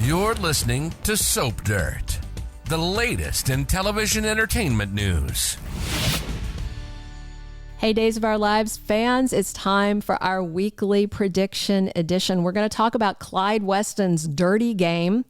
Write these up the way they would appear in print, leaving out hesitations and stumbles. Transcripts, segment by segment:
You're listening to Soap Dirt, the latest in television entertainment news. Hey, Days of Our Lives fans, it's time for our weekly prediction edition. We're going to talk about Clyde Weston's dirty game,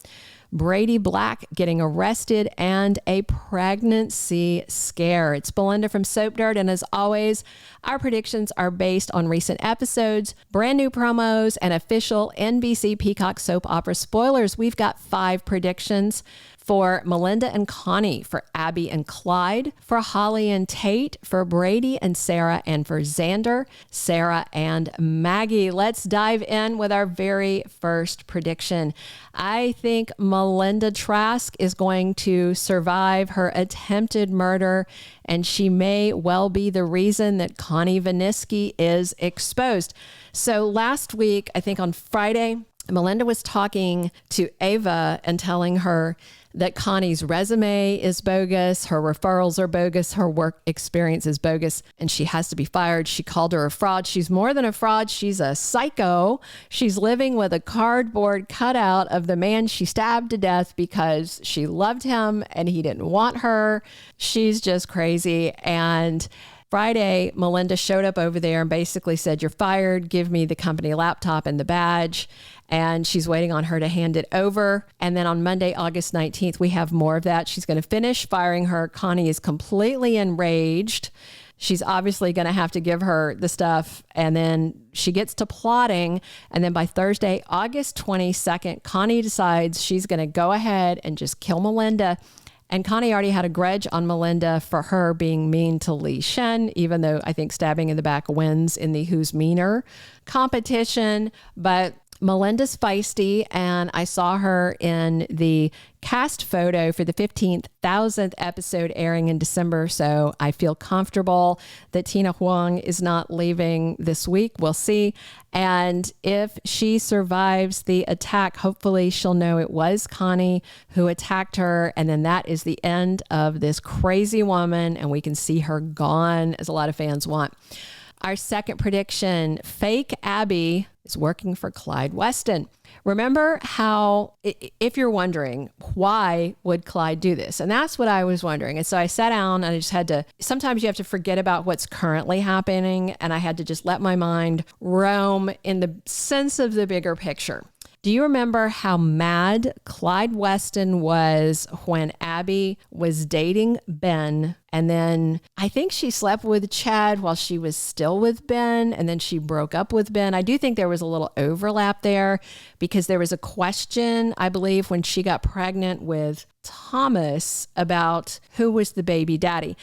Brady Black getting arrested, and a pregnancy scare. It's Melinda from Soap Dirt, and as always, our predictions are based on recent episodes, brand new promos, and official NBC Peacock soap opera spoilers. We've got 5 predictions for Melinda and Connie, for Abby and Clyde, for Holly and Tate, for Brady and Sarah, and for Xander, Sarah, and Maggie. Let's dive in with our very first prediction. I think Melinda Trask is going to survive her attempted murder, and she may well be the reason that Connie Viniski is exposed. So last week, I think on Friday, Melinda was talking to Ava and telling her that Connie's resume is bogus, her referrals are bogus, her work experience is bogus, and she has to be fired. She called her a fraud. She's more than a fraud. She's a psycho. She's living with a cardboard cutout of the man she stabbed to death because she loved him and he didn't want her. She's just crazy. And Friday, Melinda showed up over there and basically said, "You're fired. Give me the company laptop and the badge." And she's waiting on her to hand it over. And then on Monday, August 19th, we have more of that. She's going to finish firing her. Connie is completely enraged. She's obviously going to have to give her the stuff. And then she gets to plotting. And then by Thursday, August 22nd, Connie decides she's going to go ahead and just kill Melinda. And Connie already had a grudge on Melinda for her being mean to Li Shen, even though I think stabbing in the back wins in the Who's Meaner competition. But Melinda's feisty, and I saw her in the cast photo for the 15,000th episode airing in December, so I feel comfortable that Tina Huang is not leaving this week. We'll see. And if she survives the attack, hopefully she'll know it was Connie who attacked her, and then that is the end of this crazy woman, and we can see her gone, as a lot of fans want. Our second prediction, fake Abby is working for Clyde Weston. Remember how, if you're wondering, why would Clyde do this? And that's what I was wondering. And so I sat down and I just had to, sometimes you have to forget about what's currently happening. And I had to just let my mind roam in the sense of the bigger picture. Do you remember how mad Clyde Weston was when Abby was dating Ben? And then I think she slept with Chad while she was still with Ben. And then she broke up with Ben. I do think there was a little overlap there because there was a question, I believe, when she got pregnant with Thomas about who was the baby daddy.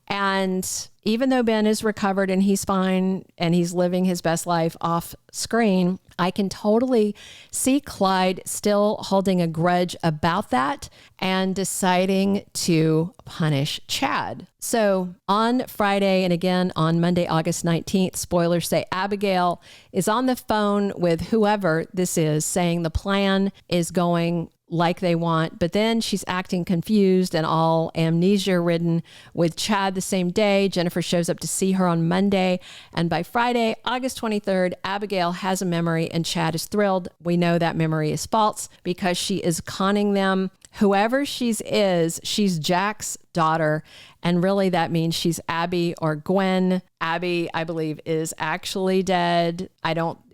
And even though Ben is recovered and he's fine and he's living his best life off screen, I can totally see Clyde still holding a grudge about that and deciding to punish Chad. So on Friday and again on Monday, August 19th, spoilers say Abigail is on the phone with whoever this is, saying the plan is going like they want, but then she's acting confused and all amnesia ridden with Chad the same day. Jennifer shows up to see her on Monday, and by Friday, August 23rd, Abigail has a memory and Chad is thrilled. We know that memory is false because she is conning them. Whoever she's Jack's daughter, and really that means she's Abby or Gwen. Abby, I believe, is actually dead.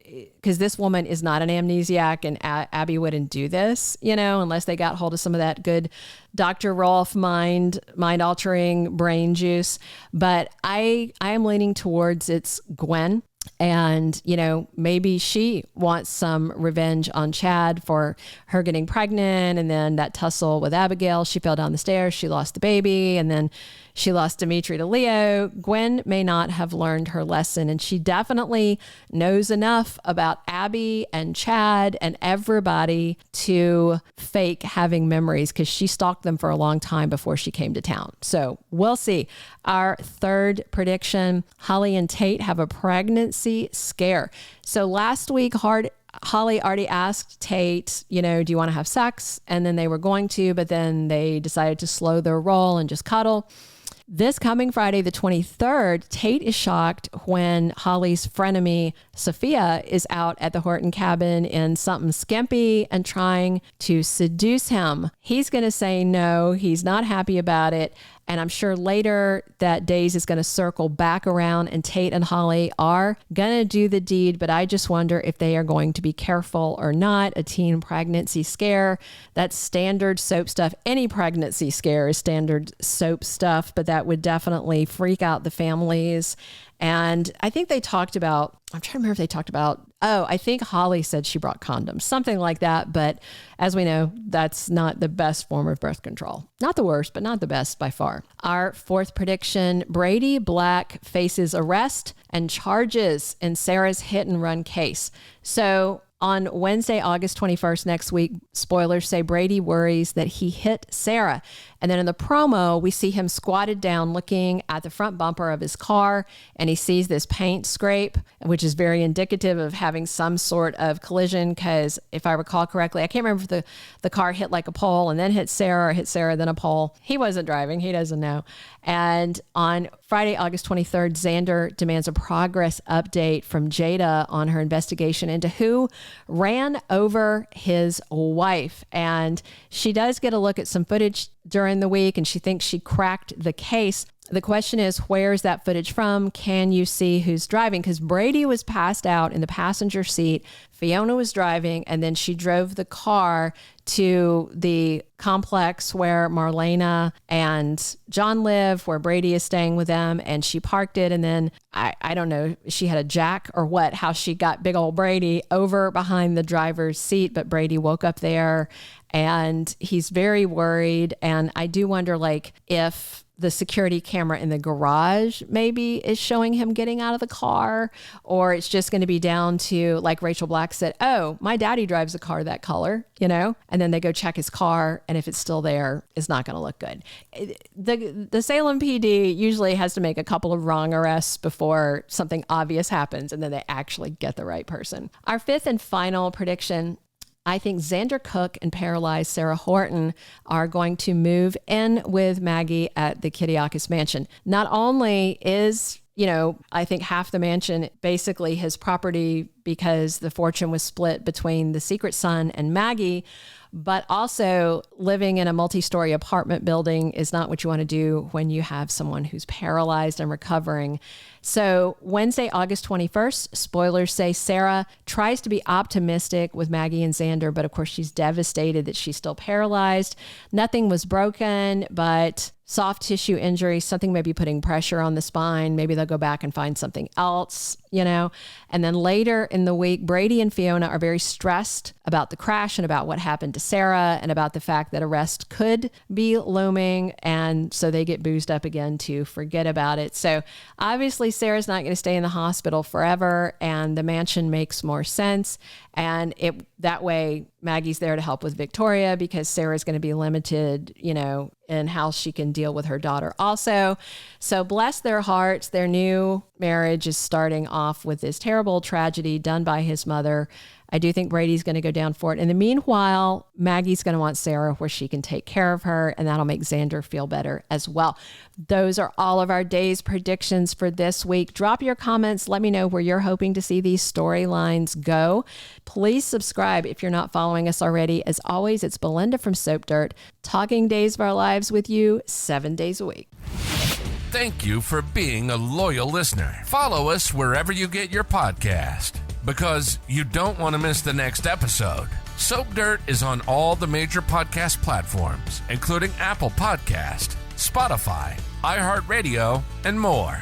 Because this woman is not an amnesiac, and Abby wouldn't do this, unless they got hold of some of that good Dr. Rolf mind-altering brain juice. But I am leaning towards it's Gwen. And, maybe she wants some revenge on Chad for her getting pregnant. And then that tussle with Abigail, she fell down the stairs, she lost the baby, and then she lost Dimitri to Leo. Gwen may not have learned her lesson, and she definitely knows enough about Abby and Chad and everybody to fake having memories because she stalked them for a long time before she came to town. So we'll see. Our third prediction, Holly and Tate have a pregnancy scare. So last week, Holly already asked Tate, do you want to have sex? And then they were going to, but then they decided to slow their roll and just cuddle. This coming Friday, the 23rd, Tate is shocked when Holly's frenemy, Sophia, is out at the Horton cabin in something skimpy and trying to seduce him. He's going to say no. He's not happy about it. And I'm sure later that Days is going to circle back around and Tate and Holly are going to do the deed. But I just wonder if they are going to be careful or not. A teen pregnancy scare, that's standard soap stuff. Any pregnancy scare is standard soap stuff, but that would definitely freak out the families. And I think they talked about, I'm trying to remember if they talked about, I think Holly said she brought condoms, something like that. But as we know, that's not the best form of birth control. Not the worst, but not the best by far. Our fourth prediction, Brady Black faces arrest and charges in Sarah's hit and run case. So on Wednesday, August 21st, next week, spoilers say Brady worries that he hit Sarah. And then in the promo, we see him squatted down looking at the front bumper of his car, and he sees this paint scrape, which is very indicative of having some sort of collision, because if I recall correctly, I can't remember if the car hit like a pole and then hit Sarah, or hit Sarah, then a pole. He wasn't driving. He doesn't know. And on Friday, August 23rd, Xander demands a progress update from Jada on her investigation into who ran over his wife. And she does get a look at some footage during the week, and she thinks she cracked the case. The question is, where's that footage from? Can you see who's driving? Because Brady was passed out in the passenger seat. Fiona was driving, and then she drove the car to the complex where Marlena and John live, where Brady is staying with them, and she parked it. And then I don't know, she had a jack or what, how she got big old Brady over behind the driver's seat, but Brady woke up there and he's very worried. And I do wonder, like, if the security camera in the garage maybe is showing him getting out of the car, or it's just going to be down to, like Rachel Black said, oh, my daddy drives a car that color, you know, and then they go check his car. And if it's still there, it's not going to look good. The Salem PD usually has to make a couple of wrong arrests before something obvious happens, and then they actually get the right person. Our fifth and final prediction, I think Xander Cook and paralyzed Sarah Horton are going to move in with Maggie at the Kiriakis mansion. Not only is, I think half the mansion basically his property because the fortune was split between the secret son and Maggie, but also living in a multi-story apartment building is not what you want to do when you have someone who's paralyzed and recovering. So Wednesday, August 21st, spoilers say Sarah tries to be optimistic with Maggie and Xander, but of course she's devastated that she's still paralyzed. Nothing was broken, but soft tissue injury, something maybe putting pressure on the spine. Maybe they'll go back and find something else, And then later in the week, Brady and Fiona are very stressed about the crash and about what happened to Sarah and about the fact that arrest could be looming. And so they get boozed up again to forget about it. So obviously Sarah's not going to stay in the hospital forever, and the mansion makes more sense. And that way Maggie's there to help with Victoria, because Sarah's going to be limited, in how she can deal with her daughter also. So bless their hearts. Their new marriage is starting off with this terrible tragedy done by his mother. I do think Brady's going to go down for it. In the meanwhile, Maggie's going to want Sarah where she can take care of her, and that'll make Xander feel better as well. Those are all of our day's predictions for this week. Drop your comments. Let me know where you're hoping to see these storylines go. Please subscribe if you're not following us already. As always, it's Melinda from Soap Dirt, talking days of our lives with you 7 days a week. Thank you for being a loyal listener. Follow us wherever you get your podcast, because you don't want to miss the next episode. Soap Dirt is on all the major podcast platforms, including Apple Podcast, Spotify, iHeartRadio, and more.